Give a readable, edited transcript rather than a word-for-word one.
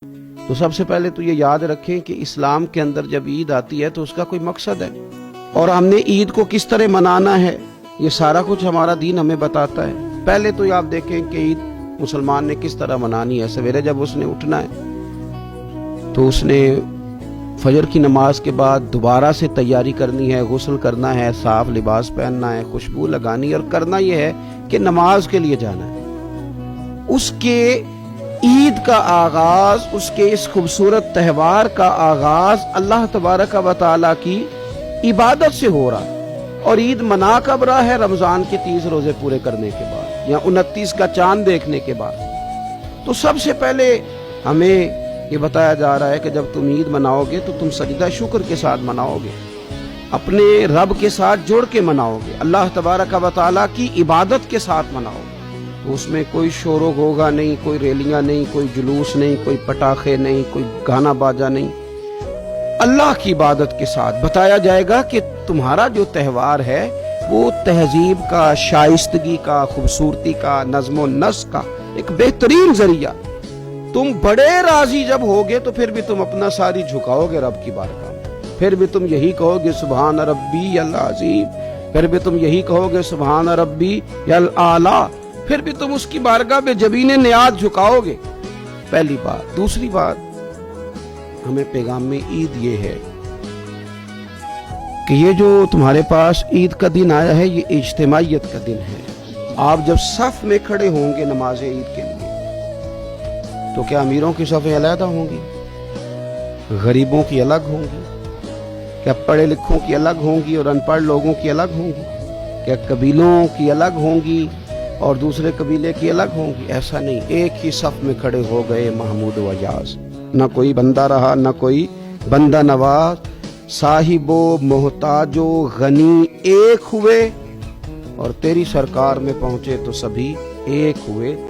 تو سب سے پہلے تو یہ یاد رکھیں کہ اسلام کے اندر جب عید آتی ہے تو اس کا کوئی مقصد ہے، اور ہم نے عید کو کس طرح منانا ہے یہ سارا کچھ ہمارا دین ہمیں بتاتا ہے۔ پہلے تو یہ آپ دیکھیں کہ عید مسلمان نے کس طرح منانی ہے۔ سویرے جب اس نے اٹھنا ہے تو اس نے فجر کی نماز کے بعد دوبارہ سے تیاری کرنی ہے، غسل کرنا ہے، صاف لباس پہننا ہے، خوشبو لگانی ہے، اور کرنا یہ ہے کہ نماز کے لیے جانا ہے۔ اس کے عید کا آغاز، اس کے اس خوبصورت تہوار کا آغاز اللہ تبارک و تعالیٰ کی عبادت سے ہو رہا ہے، اور عید منا کب رہا ہے؟ رمضان کے 30 روزے پورے کرنے کے بعد یا 29 کا چاند دیکھنے کے بعد۔ تو سب سے پہلے ہمیں یہ بتایا جا رہا ہے کہ جب تم عید مناؤ گے تو تم سجدہ شکر کے ساتھ مناؤ گے، اپنے رب کے ساتھ جڑ کے مناؤ گے، اللہ تبارک و تعالیٰ کی عبادت کے ساتھ مناؤ گے۔ تو اس میں کوئی شور و غوغا نہیں، کوئی ریلیاں نہیں، کوئی جلوس نہیں، کوئی پٹاخے نہیں، کوئی گانا باجا نہیں، اللہ کی عبادت کے ساتھ بتایا جائے گا کہ تمہارا جو تہوار ہے وہ تہذیب کا، شائستگی کا، خوبصورتی کا، نظم و نسق کا ایک بہترین ذریعہ۔ تم بڑے راضی جب ہوگے تو پھر بھی تم اپنا ساری جھکاؤ گے رب کی بارگاہ میں، پھر بھی تم یہی کہو گے سبحان ربی العظیم، پھر بھی تم یہی کہو گے سبحان ربی الاعلی، پھر بھی تم اس کی بارگاہ میں جبین نیاز جھکاؤ گے۔ پہلی بات۔ دوسری بات، ہمیں پیغام میں عید یہ ہے کہ یہ جو تمہارے پاس عید کا دن آیا ہے یہ اجتماعیت کا دن ہے۔ آپ جب صف میں کھڑے ہوں گے نماز عید کے لیے تو کیا امیروں کی صفیں علیحدہ ہوں گی؟ غریبوں کی الگ ہوں گی؟ کیا پڑھے لکھوں کی الگ ہوں گی اور ان پڑھ لوگوں کی الگ ہوں گی؟ کیا قبیلوں کی الگ ہوں گی اور دوسرے قبیلے کی الگ ہوں گی؟ ایسا نہیں، ایک ہی صف میں کھڑے ہو گئے محمود و اجاز، نہ کوئی بندہ رہا نہ کوئی بندہ نواز، صاحب و محتاج و غنی ایک ہوئے، اور تیری سرکار میں پہنچے تو سبھی ایک ہوئے۔